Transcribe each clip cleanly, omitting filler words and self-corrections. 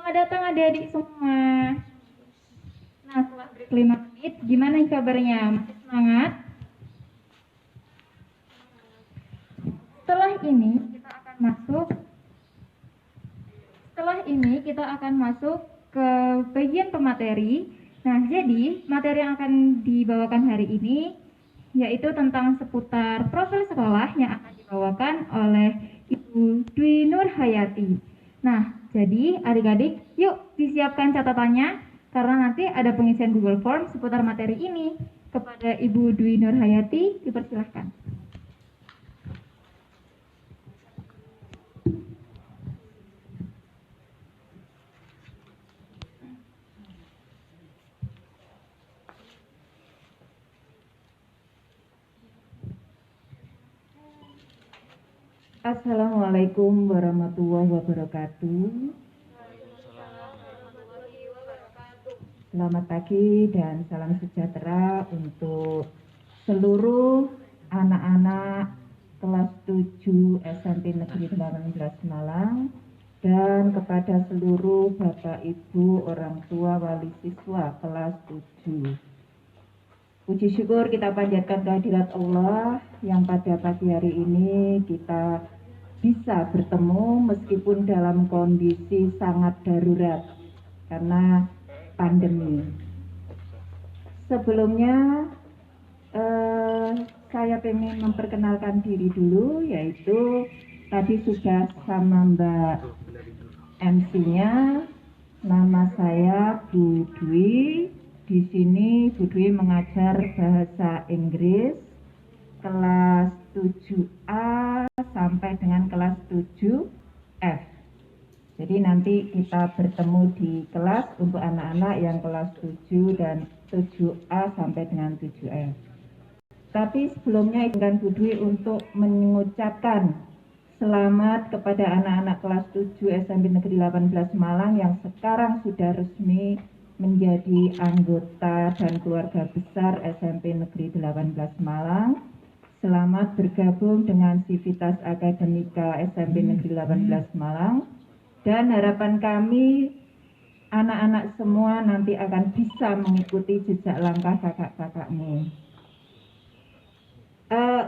Selamat datang adik-adik semua. Nah, setelah break 5 menit, gimana kabarnya? Masih semangat? Setelah ini kita akan masuk ke bagian pemateri. Nah, jadi materi yang akan dibawakan hari ini yaitu tentang seputar profil sekolah yang akan dibawakan oleh Ibu Dwi Nur Hayati. Nah, jadi adik-adik yuk disiapkan catatannya karena nanti ada pengisian Google Form seputar materi ini. Kepada Ibu Dwi Nur Hayati, dipersilahkan. Assalamualaikum warahmatullahi wabarakatuh. Selamat pagi dan salam sejahtera untuk seluruh anak-anak kelas 7 SMP Negeri 18 Malang dan kepada seluruh Bapak Ibu orang tua wali siswa kelas 7. Puji syukur kita panjatkan kehadirat Allah yang pada pagi hari ini kita bisa bertemu meskipun dalam kondisi sangat darurat karena pandemi. Sebelumnya saya ingin memperkenalkan diri dulu, yaitu tadi sudah sama Mbak MC-nya, nama saya Bu Dwi. Di sini Bu Dwi mengajar bahasa Inggris kelas 7A sampai dengan kelas 7F. Jadi nanti kita bertemu di kelas untuk anak-anak yang kelas 7 dan 7A sampai dengan 7F. Tapi sebelumnya izinkan Bu Dwi untuk mengucapkan selamat kepada anak-anak kelas 7 SMP Negeri 18 Malang yang sekarang sudah resmi menjadi anggota dan keluarga besar SMP Negeri 18 Malang. Selamat bergabung dengan Sivitas Akademika SMP Negeri 18 Malang. Dan harapan kami anak-anak semua nanti akan bisa mengikuti jejak langkah kakak-kakakmu.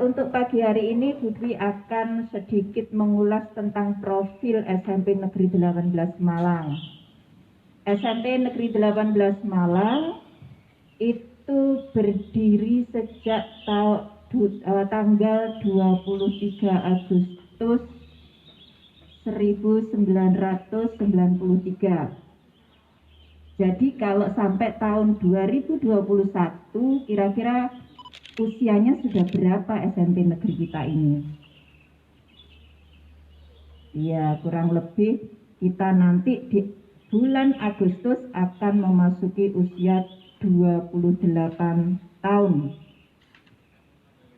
Untuk pagi hari ini Bu Dwi akan sedikit mengulas tentang profil SMP Negeri 18 Malang. SMP Negeri 18 Malang itu berdiri sejak tanggal 23 Agustus 1993. Jadi kalau sampai tahun 2021 kira-kira usianya sudah berapa SMP negeri kita ini? Ya, kurang lebih kita nanti di bulan Agustus akan memasuki usia 28 tahun.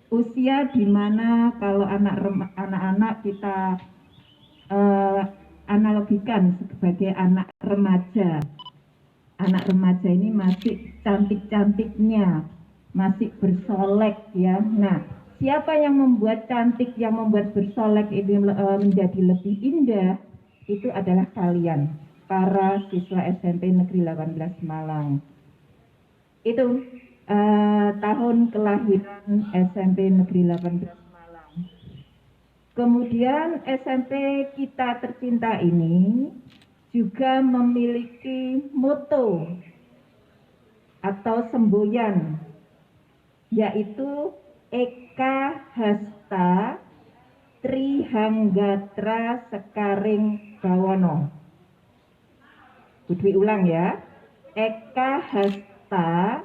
Usia di mana kalau anak-anak kita analogikan sebagai anak remaja. Anak remaja ini masih cantik-cantiknya, masih bersolek ya. Nah, siapa yang membuat cantik, yang membuat bersolek ini menjadi lebih indah? Itu adalah kalian, para siswa SMP Negeri 18 Malang. Itu tahun kelahiran SMP Negeri 18 Malang. Kemudian SMP kita tercinta ini juga memiliki motto atau semboyan, yaitu Eka Hasta Trihanggatra Sekaring Bawono. Bu Dwi ulang ya, Eka Hasta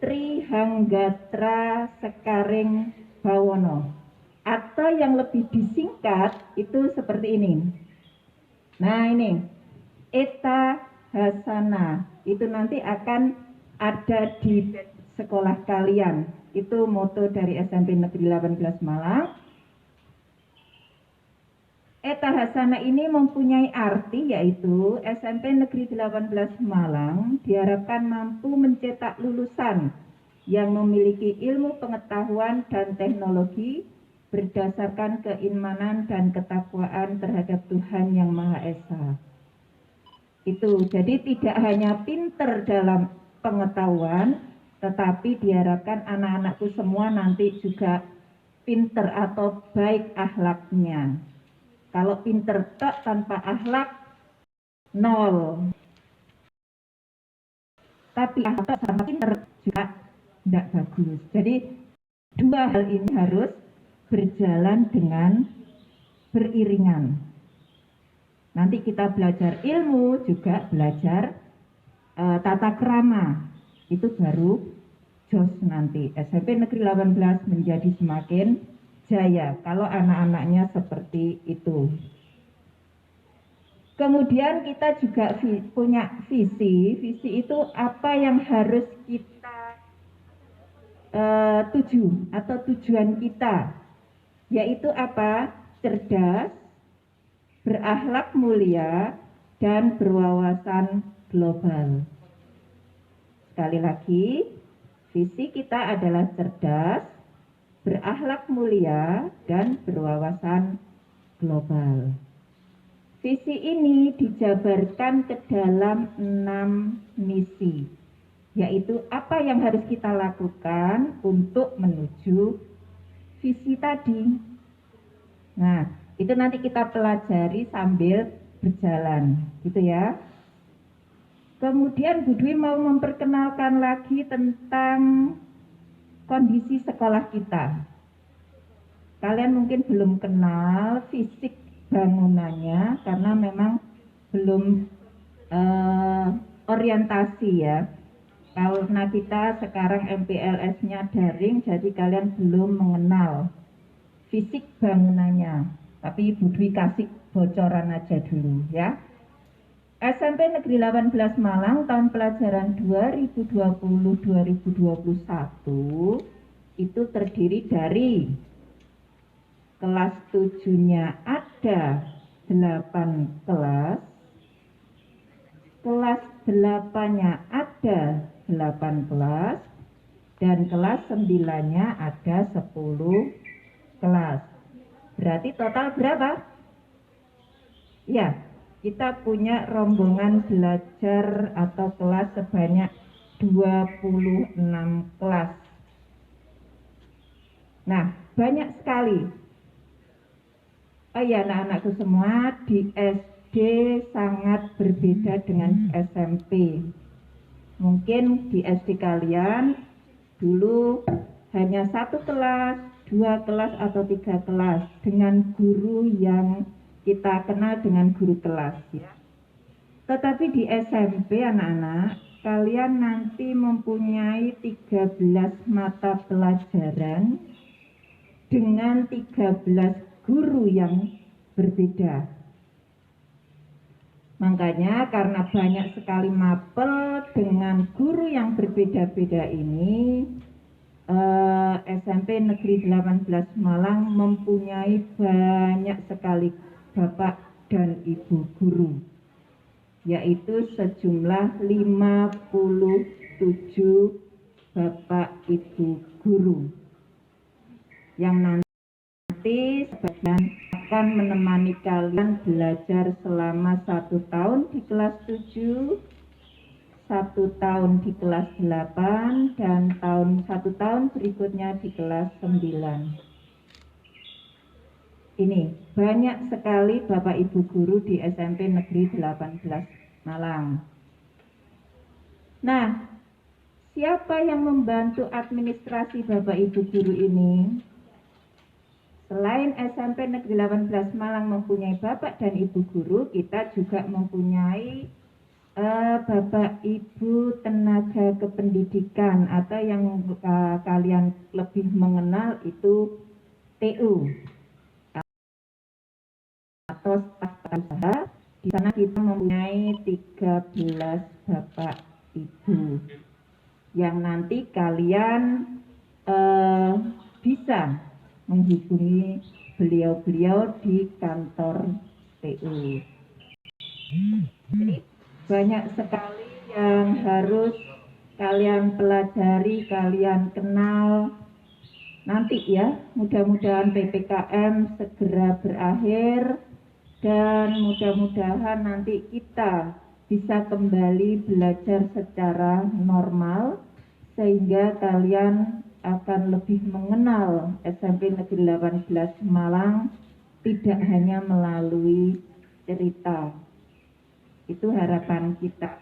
Trihanggatra Sekaring Bawono. Atau yang lebih disingkat itu seperti ini. Nah ini, Eta Hasana, itu nanti akan ada di sekolah kalian. Itu moto dari SMP Negeri 18 Malang. Eta Hasana ini mempunyai arti yaitu SMP Negeri 18 Malang diharapkan mampu mencetak lulusan yang memiliki ilmu pengetahuan dan teknologi berdasarkan keimanan dan ketakwaan terhadap Tuhan Yang Maha Esa. Itu, jadi tidak hanya pinter dalam pengetahuan, tetapi diharapkan anak-anakku semua nanti juga pinter atau baik akhlaknya. Kalau pinter tok tanpa akhlak, nol. Tapi akhlak sama pinter juga tidak bagus. Jadi dua hal ini harus berjalan dengan beriringan. Nanti kita belajar ilmu, juga belajar tata krama. Itu baru jos nanti. SMP Negeri 18 menjadi semakin jaya kalau anak-anaknya seperti itu. Kemudian kita juga punya visi. Visi itu apa yang harus kita tuju atau tujuan kita. Yaitu apa? Cerdas, berakhlak mulia, dan berwawasan global. Sekali lagi, visi kita adalah cerdas, berakhlak mulia, dan berwawasan global. Visi ini dijabarkan ke dalam 6 misi, yaitu apa yang harus kita lakukan untuk menuju visi tadi. Nah, itu nanti kita pelajari sambil berjalan, gitu ya. Kemudian Bu Dwi mau memperkenalkan lagi tentang kondisi sekolah kita. Kalian mungkin belum kenal fisik bangunannya karena memang belum orientasi ya. Karena kita sekarang MPLS-nya daring, jadi kalian belum mengenal fisik bangunannya. Tapi Bu Dwi kasih bocoran aja dulu ya. SMP Negeri 18 Malang tahun pelajaran 2020-2021 itu terdiri dari kelas 7-nya ada 8 kelas, kelas 8-nya ada 8 kelas, dan kelas 9-nya ada 10 kelas. Berarti total berapa? Ya, kita punya rombongan belajar atau kelas sebanyak 26 kelas. Nah, banyak sekali. Oh ya, anak-anakku semua, di SD sangat berbeda dengan SMP. Mungkin di SD kalian dulu hanya 1 kelas, 2 kelas atau 3 kelas dengan guru yang kita kenal dengan guru kelas ya. Tetapi di SMP anak-anak, kalian nanti mempunyai 13 mata pelajaran dengan 13 guru yang berbeda. Makanya karena banyak sekali mapel dengan guru yang berbeda-beda ini, SMP Negeri 18 Malang mempunyai banyak sekali Bapak dan Ibu guru, yaitu sejumlah 57 Bapak Ibu guru yang nanti sebagian akan menemani kalian belajar selama 1 tahun di kelas 7, 1 tahun di kelas 8, dan 1 tahun berikutnya di kelas 9. Ini banyak sekali Bapak Ibu guru di SMP Negeri 18 Malang. Nah, siapa yang membantu administrasi Bapak Ibu guru ini? Selain SMP Negeri 18 Malang mempunyai Bapak dan Ibu guru, kita juga mempunyai Bapak Ibu tenaga kependidikan atau yang kalian lebih mengenal itu TU atau staf usaha. Di sana kita mempunyai 13 Bapak Ibu yang nanti kalian bisa menghubungi beliau-beliau di kantor TU. Jadi banyak sekali yang harus kalian pelajari, kalian kenal. Nanti ya, mudah-mudahan PPKM segera berakhir dan mudah-mudahan nanti kita bisa kembali belajar secara normal, sehingga kalian akan lebih mengenal SMP Negeri 18 Malang tidak hanya melalui cerita. Itu harapan kita.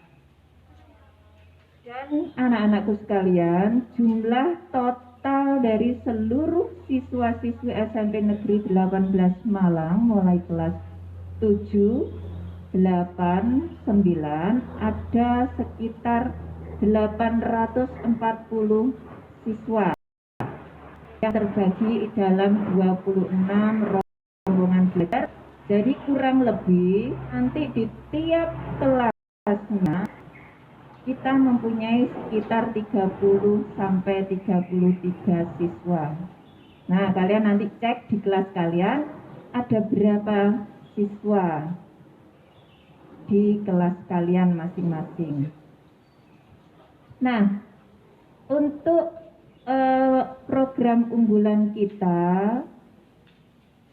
Dan anak-anakku sekalian, jumlah total dari seluruh siswa-siswi SMP Negeri 18 Malang mulai kelas 7, 8, 9 ada sekitar 840 siswa yang terbagi dalam 26 rombongan belajar. Jadi kurang lebih nanti di tiap kelasnya kita mempunyai sekitar 30 sampai 33 siswa. Nah, kalian nanti cek di kelas kalian ada berapa siswa di kelas kalian masing-masing. Nah, untuk program unggulan kita,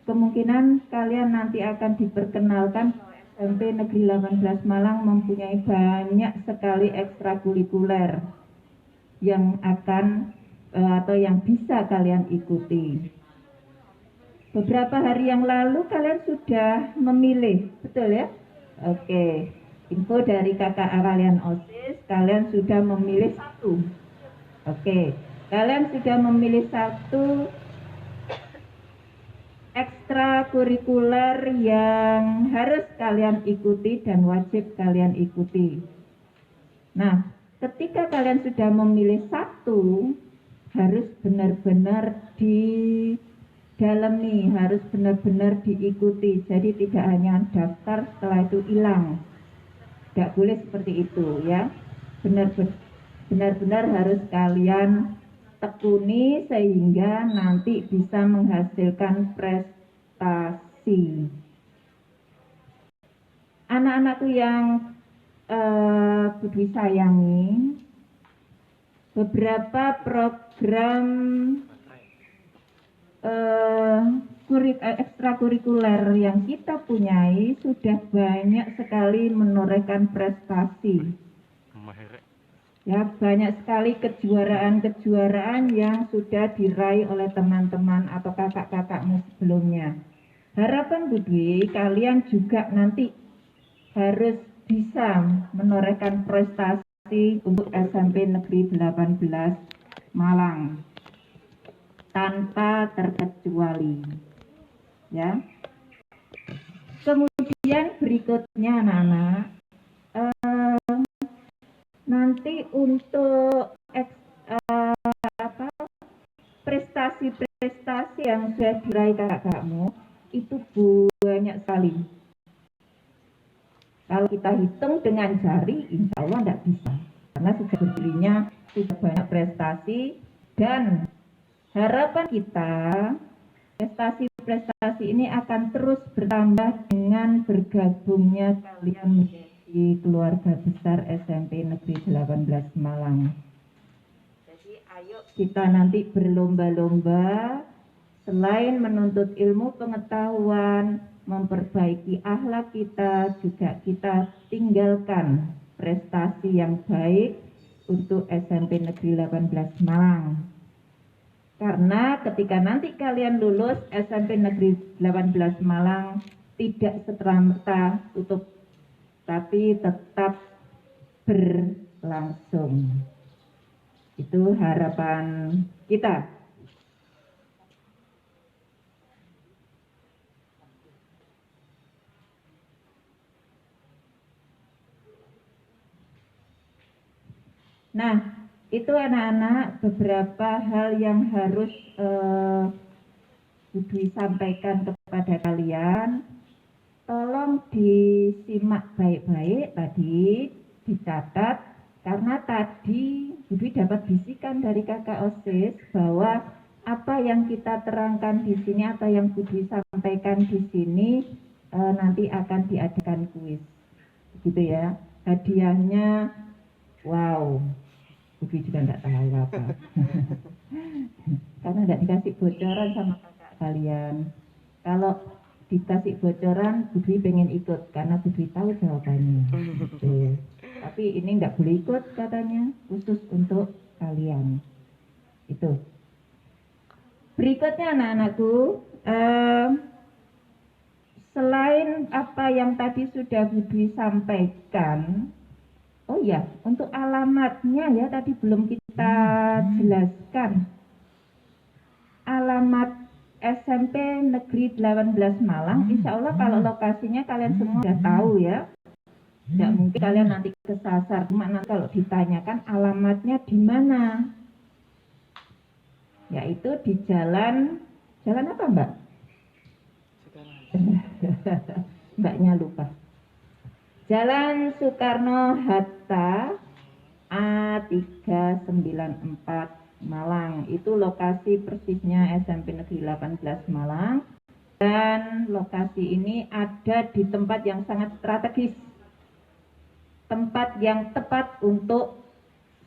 kemungkinan kalian nanti akan diperkenalkan SMP Negeri 18 Malang mempunyai banyak sekali ekstrakurikuler yang akan atau yang bisa kalian ikuti. Beberapa hari yang lalu kalian sudah memilih, betul ya? Oke, info dari kakak kalian OSIS, kalian sudah memilih satu. Oke, kalian sudah memilih satu ekstrakurikuler yang harus kalian ikuti dan wajib kalian ikuti. Nah, ketika kalian sudah memilih satu, harus benar-benar didalami, harus benar-benar diikuti. Jadi tidak hanya daftar setelah itu hilang. Tidak boleh seperti itu ya. Benar-benar harus kalian tekuni sehingga nanti bisa menghasilkan prestasi. Anak-anakku yang Bu Dwi sayangi, beberapa program ekstrakurikuler yang kita punyai sudah banyak sekali menorehkan prestasi. Ya, banyak sekali kejuaraan-kejuaraan yang sudah diraih oleh teman-teman atau kakak-kakakmu sebelumnya. Harapan Bu Dwi, kalian juga nanti harus bisa menorehkan prestasi untuk SMP Negeri 18 Malang tanpa terkecuali. Ya. Kemudian berikutnya anak-anak, nanti untuk prestasi-prestasi yang sudah diraih kakakmu itu banyak sekali. Kalau kita hitung dengan jari, insya Allah tidak bisa. Karena sudah berdirinya sudah banyak prestasi dan harapan kita prestasi-prestasi ini akan terus bertambah dengan bergabungnya kalian menjadi keluarga besar SMP Negeri 18 Malang. Jadi ayo kita nanti berlomba-lomba, selain menuntut ilmu pengetahuan, memperbaiki akhlak kita, juga kita tinggalkan prestasi yang baik untuk SMP Negeri 18 Malang. Karena ketika nanti kalian lulus SMP Negeri 18 Malang tidak serta-merta tutup, tapi tetap berlangsung. Itu harapan kita. Nah, itu anak-anak beberapa hal yang harus Bu Dwi sampaikan kepada kalian. Tolong disimak baik-baik tadi, dicatat, karena tadi Bu Dwi dapat bisikan dari kakak OSIS bahwa apa yang kita terangkan di sini atau yang Bu Dwi sampaikan di sini nanti akan diadakan kuis, gitu ya. Hadiahnya, wow. Budi juga tidak tahu apa karena tidak dikasih bocoran sama kakak kalian. Kalau dikasih bocoran, Bu Dwi pengen ikut karena Bu Dwi tahu jawabannya. Gitu. Tapi ini nggak boleh ikut katanya, khusus untuk kalian. Itu. Berikutnya anak-anakku, selain apa yang tadi sudah Bu Dwi sampaikan, oh ya, untuk alamatnya ya tadi belum kita jelaskan. Alamat SMP Negeri 18 Malang, insya Allah kalau lokasinya kalian semua sudah tahu ya. Tidak mungkin kalian nanti kesasar, cuma nanti kalau ditanyakan alamatnya di mana, yaitu di jalan apa Mbak? Mbaknya lupa. Jalan Soekarno-Hatta A394 Malang. Itu lokasi persisnya SMP Negeri 18 Malang. Dan lokasi ini ada di tempat yang sangat strategis. Tempat yang tepat untuk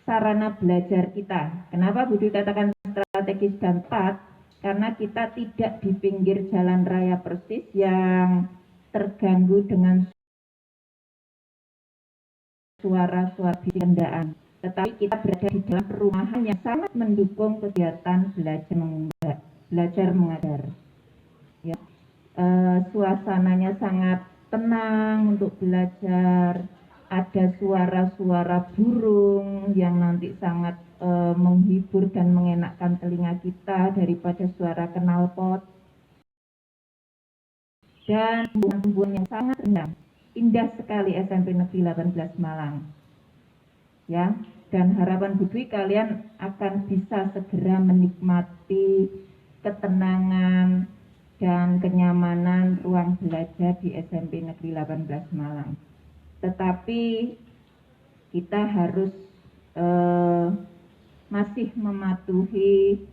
sarana belajar kita. Kenapa Bu Dwi katakan strategis dan tepat? Karena kita tidak di pinggir jalan raya persis yang terganggu dengan suara-suara kendaraan. Tetapi kita berada di dalam perumahan yang sangat mendukung kegiatan belajar mengajar. Ya. Suasananya sangat tenang untuk belajar. Ada suara-suara burung yang nanti sangat menghibur dan mengenakkan telinga kita daripada suara knalpot. Dan tumbuhan yang sangat rendah. Indah sekali SMP Negeri 18 Malang. Ya, dan harapan Bu Dwi kalian akan bisa segera menikmati ketenangan dan kenyamanan ruang belajar di SMP Negeri 18 Malang. Tetapi kita harus masih mematuhi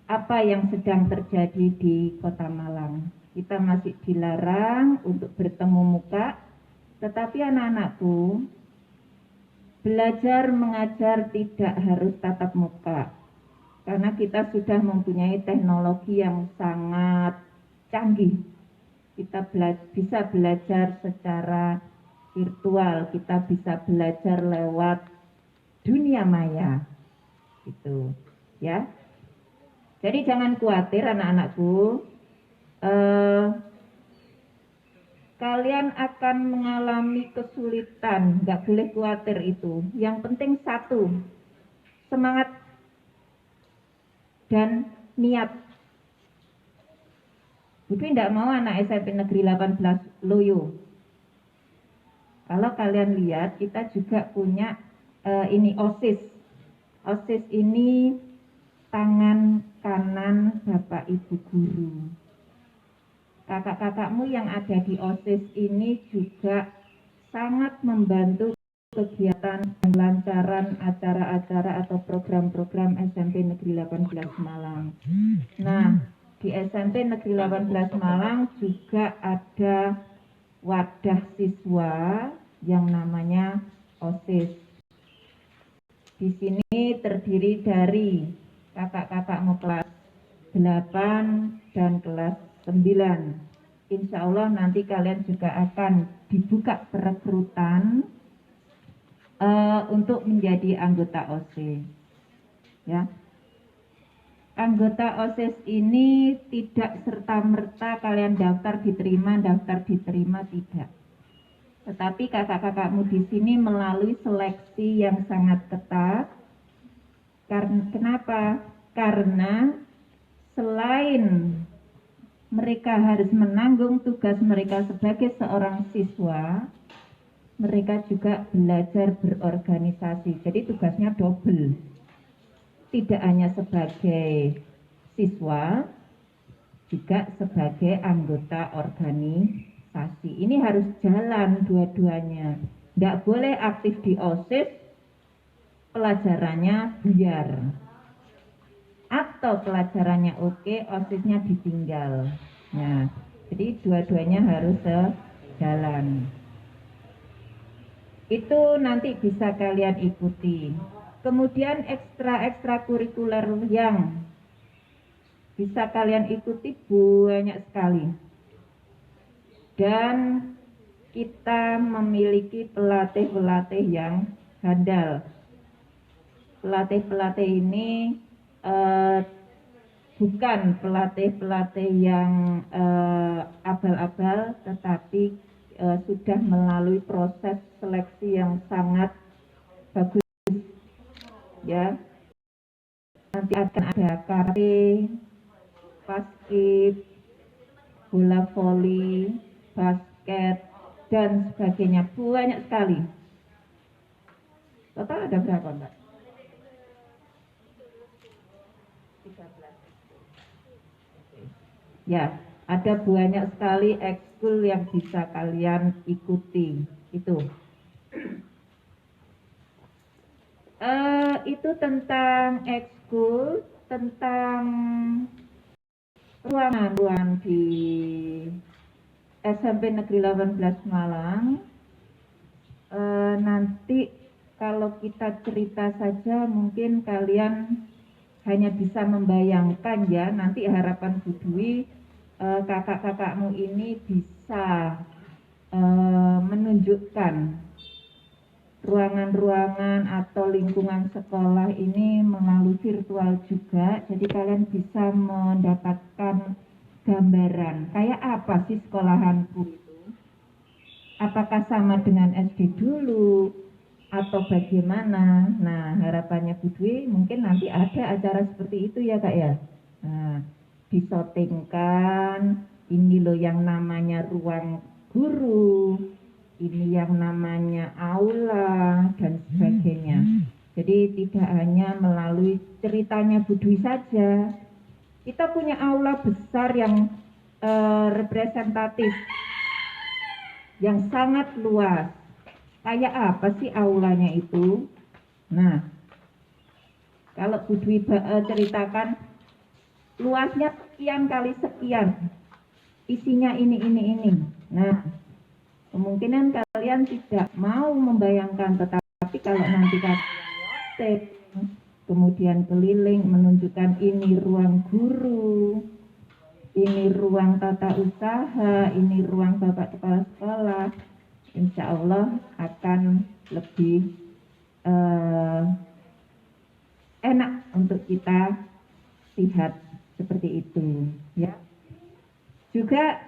apa yang sedang terjadi di Kota Malang. Kita masih dilarang untuk bertemu muka, tetapi anak-anakku, belajar mengajar tidak harus tatap muka. Karena kita sudah mempunyai teknologi yang sangat canggih. Kita bisa belajar secara virtual, kita bisa belajar lewat dunia maya. Itu, ya. Jadi jangan khawatir anak-anakku. Kalian akan mengalami kesulitan, nggak boleh khawatir itu. Yang penting satu, semangat dan niat. Jadi tidak mau anak SMP Negeri 18 loyo. Kalau kalian lihat, kita juga punya ini OSIS. OSIS ini tangan kanan Bapak Ibu guru. Kakak-kakakmu yang ada di OSIS ini juga sangat membantu kegiatan dan lancaran acara-acara atau program-program SMP Negeri 18 Malang. Nah, di SMP Negeri 18 Malang juga ada wadah siswa yang namanya OSIS. Di sini terdiri dari kakak-kakakmu kelas 8 dan kelas 9. Insya Allah nanti kalian juga akan dibuka perekrutan untuk menjadi anggota OSIS. Ya. Anggota OSIS ini tidak serta-merta kalian daftar diterima tidak. Tetapi kakak-kakakmu di sini melalui seleksi yang sangat ketat. Kenapa? Karena selain mereka harus menanggung tugas mereka sebagai seorang siswa, mereka juga belajar berorganisasi. Jadi tugasnya double. Tidak hanya sebagai siswa, juga sebagai anggota organisasi. Ini harus jalan dua-duanya. Tidak boleh aktif di OSIS, pelajarannya buyar. Atau pelajarannya oke, OSISnya ditinggal. Nah, jadi dua-duanya harus sejalan. Itu nanti bisa kalian ikuti. Kemudian ekstra kurikuler yang bisa kalian ikuti banyak sekali. dan kita memiliki pelatih-pelatih yang handal. Pelatih-pelatih ini bukan pelatih-pelatih yang abal-abal, tetapi sudah melalui proses seleksi yang sangat bagus, ya. Nanti akan ada karate, basket, bola voli, basket, dan sebagainya, banyak sekali. Total ada berapa, Mbak? 13. Ya, ada banyak sekali ekskul yang bisa kalian ikuti. Itu tentang ekskul, tentang ruangan di SMP Negeri 18 Malang. Nanti kalau kita cerita saja mungkin kalian hanya bisa membayangkan, ya. Nanti harapan Bu Dwi kakak-kakakmu ini bisa menunjukkan ruangan-ruangan atau lingkungan sekolah ini melalui virtual juga, jadi kalian bisa mendapatkan gambaran kayak apa sih sekolahanku itu, apakah sama dengan SD dulu atau bagaimana. Nah, harapannya Bu Dwi mungkin nanti ada acara seperti itu, ya Kak, ya. Nah, disotingkan, ini loh yang namanya ruang guru, ini yang namanya aula, dan sebagainya. Jadi tidak hanya melalui ceritanya Bu Dwi saja. Kita punya aula besar yang representatif, yang sangat luas. Kayak apa sih aulanya itu? Nah, kalau Bu Dwi ceritakan luasnya sekian kali sekian, isinya ini. Nah, kemungkinan kalian tidak mau membayangkan, tetapi kalau nanti kalian nyontek, kemudian keliling menunjukkan ini ruang guru, ini ruang tata usaha, ini ruang Bapak Kepala Sekolah, insya Allah akan lebih enak untuk kita lihat seperti itu, ya. Juga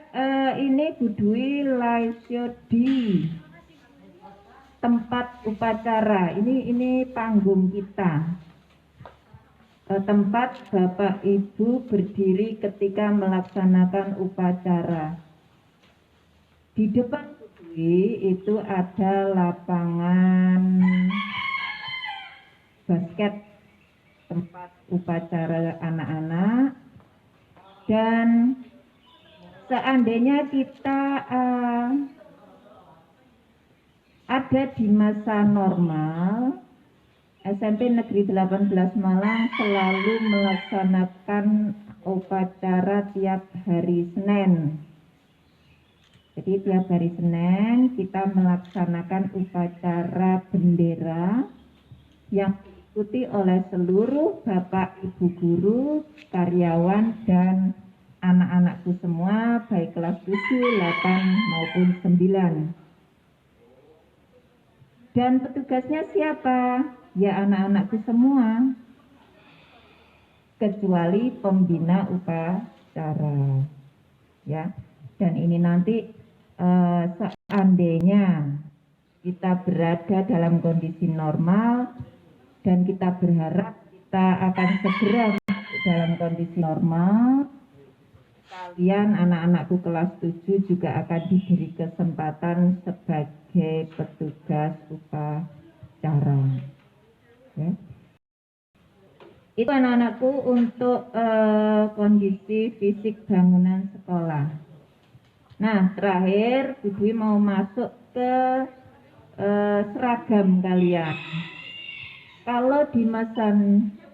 ini Bu Dwi live show di tempat upacara. Ini panggung kita, tempat Bapak Ibu berdiri ketika melaksanakan upacara. Di depan Bu Dwi itu ada lapangan basket, tempat upacara anak-anak. Dan seandainya kita ada di masa normal, SMP Negeri 18 Malang selalu melaksanakan upacara tiap hari Senin. Jadi tiap hari Senin kita melaksanakan upacara bendera yang diikuti oleh seluruh Bapak Ibu guru, karyawan, dan anak-anakku semua, baik kelas 7, 8, maupun 9. Dan petugasnya siapa? Ya anak-anakku semua, kecuali pembina upacara, ya. Dan ini nanti seandainya kita berada dalam kondisi normal, dan kita berharap kita akan segera dalam kondisi normal, kalian anak-anakku kelas 7 juga akan diberi kesempatan sebagai petugas upacara, ya. Itu anak-anakku untuk kondisi fisik bangunan sekolah. Nah, terakhir Bu Dwi mau masuk ke seragam kalian. Kalau di masa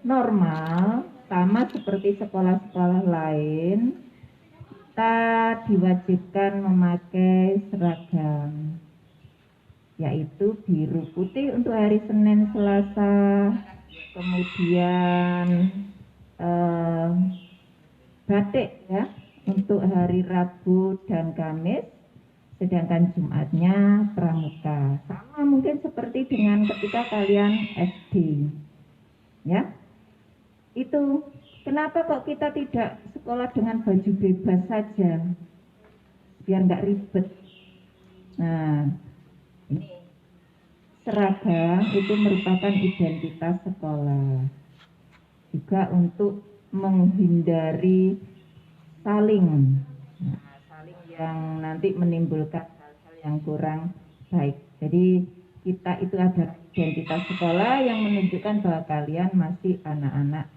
normal, sama seperti sekolah-sekolah lain, kita diwajibkan memakai seragam, yaitu biru putih untuk hari Senin, Selasa, kemudian batik, ya, untuk hari Rabu dan Kamis, sedangkan Jumatnya pramuka. Sama mungkin seperti dengan ketika kalian SD, ya. Itu kenapa kok kita tidak sekolah dengan baju bebas saja, biar nggak ribet. Nah, ini seragam itu merupakan identitas sekolah, juga untuk menghindari saling yang nanti menimbulkan hal-hal yang kurang baik. Jadi kita itu ada identitas sekolah yang menunjukkan bahwa kalian masih anak-anak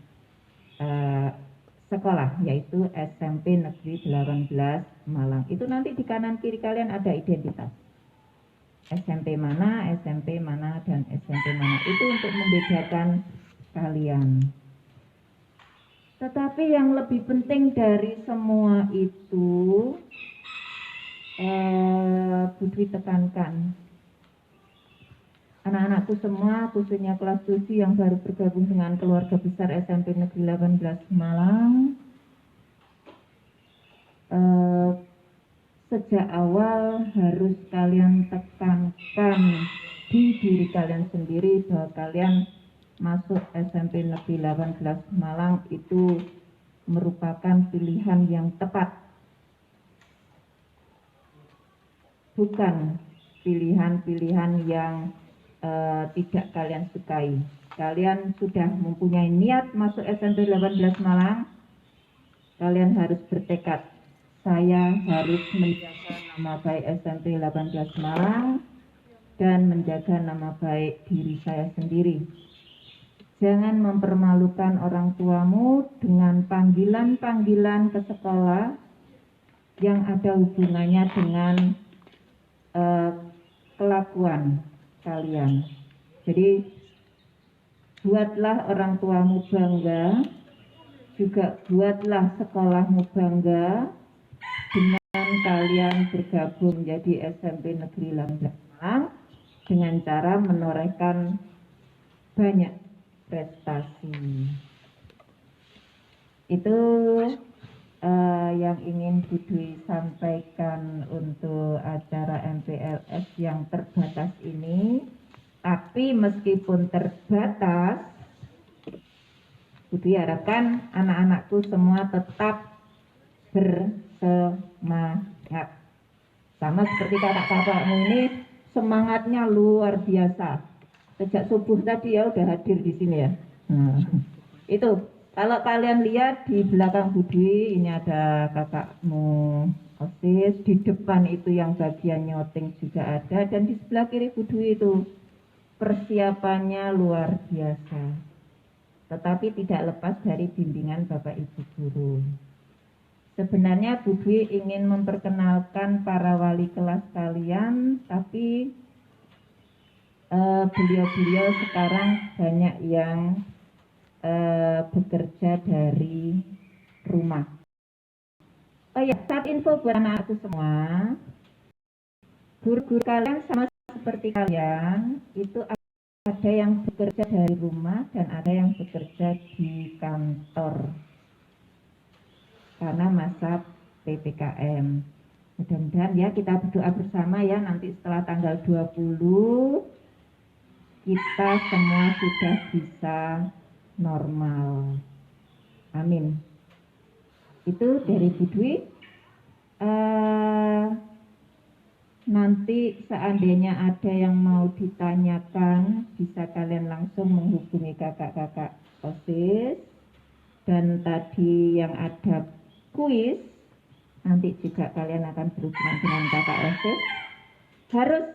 sekolah, yaitu SMP Negeri 18 Malang. Itu nanti di kanan kiri kalian ada identitas. SMP mana, dan SMP mana. Itu untuk membedakan kalian. Tetapi yang lebih penting dari semua itu, Bu Dwi tekankan, anak-anakku semua, khususnya kelas 7 yang baru bergabung dengan keluarga besar SMP Negeri 18 Malang, sejak awal harus kalian tekankan di diri kalian sendiri bahwa kalian masuk SMP Negeri 18 Malang itu merupakan pilihan yang tepat, bukan pilihan-pilihan yang tidak kalian sukai. Kalian sudah mempunyai niat masuk SMP 18 Malang, kalian harus bertekad, saya harus menjaga nama baik SMP 18 Malang dan menjaga nama baik diri saya sendiri. Jangan mempermalukan orang tuamu dengan panggilan-panggilan ke sekolah yang ada hubungannya dengan kelakuan kalian. Jadi buatlah orang tuamu bangga, juga buatlah sekolahmu bangga dengan kalian bergabung menjadi SMP Negeri 18 Malang dengan cara menorehkan banyak prestasi. Itu yang ingin Bu Dwi sampaikan untuk acara MPLS yang terbatas ini. Tapi meskipun terbatas, Bu Dwi harapkan anak-anakku semua tetap bersemangat. Sama seperti kakak-kakakmu ini, semangatnya luar biasa. Sejak subuh tadi ya udah hadir di sini ya. Nah, itu kalau kalian lihat di belakang Bu Dwi, ini ada kakakmu OSIS, di depan itu yang bagian nyoteng juga ada, dan di sebelah kiri Bu Dwi itu persiapannya luar biasa. Tetapi tidak lepas dari bimbingan Bapak Ibu guru. Sebenarnya Bu Dwi ingin memperkenalkan para wali kelas kalian, tapi beliau-beliau sekarang banyak yang bekerja dari rumah. Oh ya, saat info buat anak-anakku semua, guru-guru kalian sama seperti kalian, itu ada yang bekerja dari rumah dan ada yang bekerja di kantor karena masa PPKM. Mudah-mudahan ya kita berdoa bersama ya, nanti setelah tanggal 20 kita semua sudah bisa normal. Amin. Itu dari Bu Dwi. Nanti seandainya ada yang mau ditanyakan, bisa kalian langsung menghubungi kakak-kakak OSIS. Dan tadi yang ada kuis, nanti juga kalian akan berhubungan dengan kakak OSIS. Harus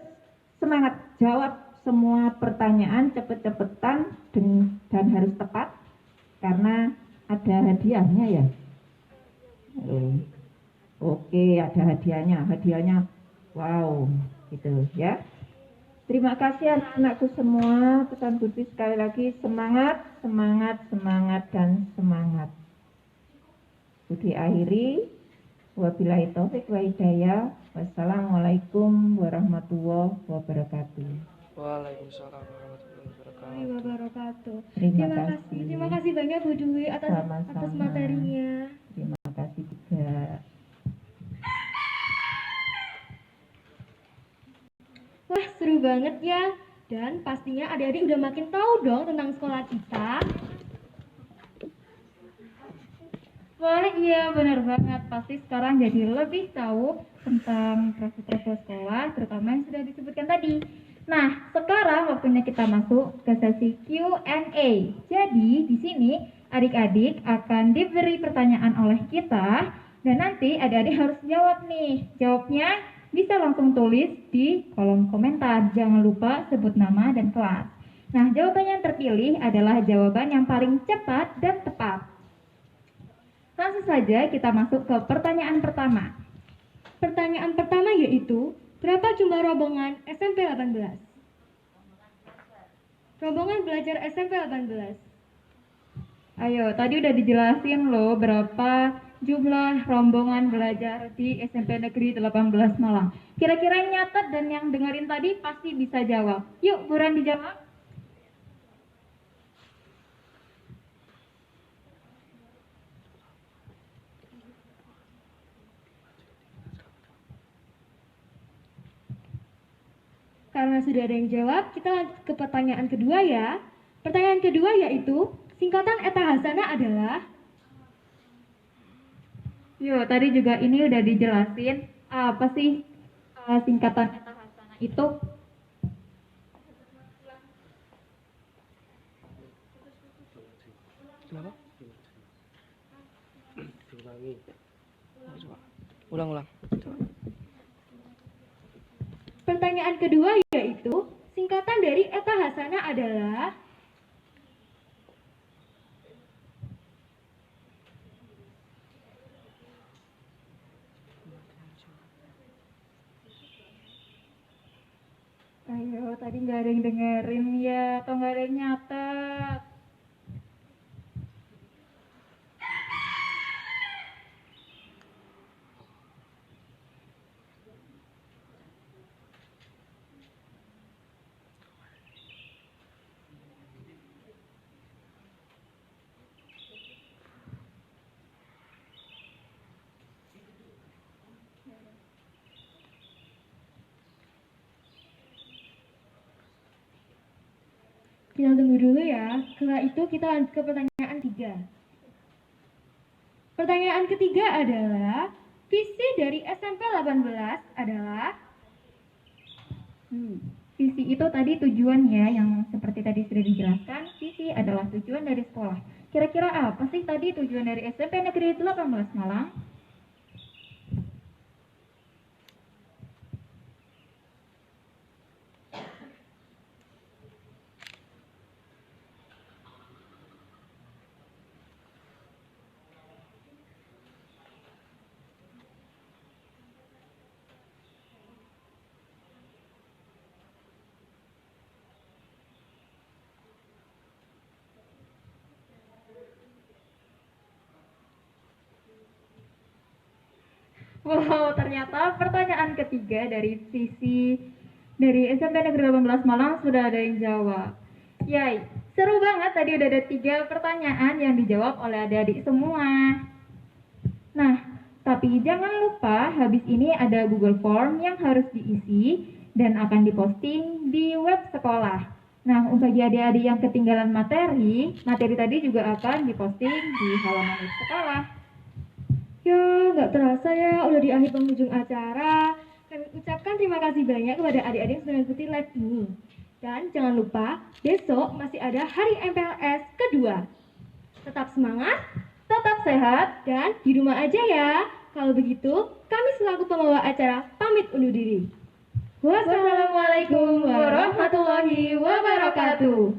semangat jawab semua pertanyaan cepet-cepetan dan harus tepat, karena ada hadiahnya ya. Oke, ada hadiahnya. Hadiahnya wow, gitu ya. Terima kasih anak-anakku semua. Pesan Bu Dwi sekali lagi, semangat, semangat, semangat, dan semangat. Bu Dwi akhiri. Wabillahi taufiq wa hidayah. Wassalamualaikum warahmatullahi wabarakatuh. Waalaikumsalam warahmatullahi wabarakatuh. Terima kasih banyak Bu Dwi atas materinya. Terima kasih juga. Wah, seru banget ya. Dan pastinya adik-adik udah makin tahu dong tentang sekolah kita. Wah, iya benar banget. Pasti sekarang jadi lebih tahu tentang proses-proses sekolah, terutama yang sudah disebutkan tadi. Nah, sekarang waktunya kita masuk ke sesi Q&A. Jadi, di sini adik-adik akan diberi pertanyaan oleh kita, dan nanti adik-adik harus jawab nih. Jawabnya bisa langsung tulis di kolom komentar. Jangan lupa sebut nama dan kelas. Nah, jawaban yang terpilih adalah jawaban yang paling cepat dan tepat. Langsung saja kita masuk ke pertanyaan pertama. Pertanyaan pertama yaitu, berapa jumlah rombongan SMP 18? Rombongan belajar SMP 18. Ayo, tadi udah dijelasin loh berapa jumlah rombongan belajar di SMP Negeri 18 Malang. Kira-kira yang nyatet dan yang dengerin tadi pasti bisa jawab. Yuk, buruan dijawab. Karena sudah ada yang jawab, kita lanjut ke pertanyaan kedua ya. Pertanyaan kedua yaitu, singkatan Eta Hasanah adalah? Yuk, tadi juga ini udah dijelasin. Apa sih singkatan Eta Hasanah itu? Kenapa? Diulangi. Coba. Ulang. Coba. Pertanyaan kedua yaitu, singkatan dari Eta Hasanah adalah? Ayo, tadi nggak ada yang dengerin ya, atau nggak ada yang nyatet. Kita tunggu dulu ya. Setelah itu kita lanjut ke pertanyaan 3. Pertanyaan ketiga adalah, visi dari SMP 18 adalah? Visi itu tadi tujuannya yang seperti tadi sudah dijelaskan. Visi adalah tujuan dari sekolah. Kira-kira apa sih tadi tujuan dari SMP Negeri 18 Malang? Wow, ternyata pertanyaan ketiga dari visi dari SMP Negeri 18 Malang sudah ada yang jawab. Yay, seru banget tadi udah ada 3 pertanyaan yang dijawab oleh adik-adik semua. Nah, tapi jangan lupa habis ini ada Google Form yang harus diisi dan akan diposting di web sekolah. Nah, bagi adik-adik yang ketinggalan materi tadi juga akan diposting di halaman web sekolah. Ya, nggak terasa ya, udah di akhir penghujung acara. Kami ucapkan terima kasih banyak kepada adik-adik yang sudah mengikuti live ini. Dan jangan lupa, besok masih ada hari MPLS kedua. Tetap semangat, Tetap sehat. dan di rumah aja ya. Kalau begitu, kami selaku pembawa acara pamit undur diri. Wassalamualaikum warahmatullahi wabarakatuh.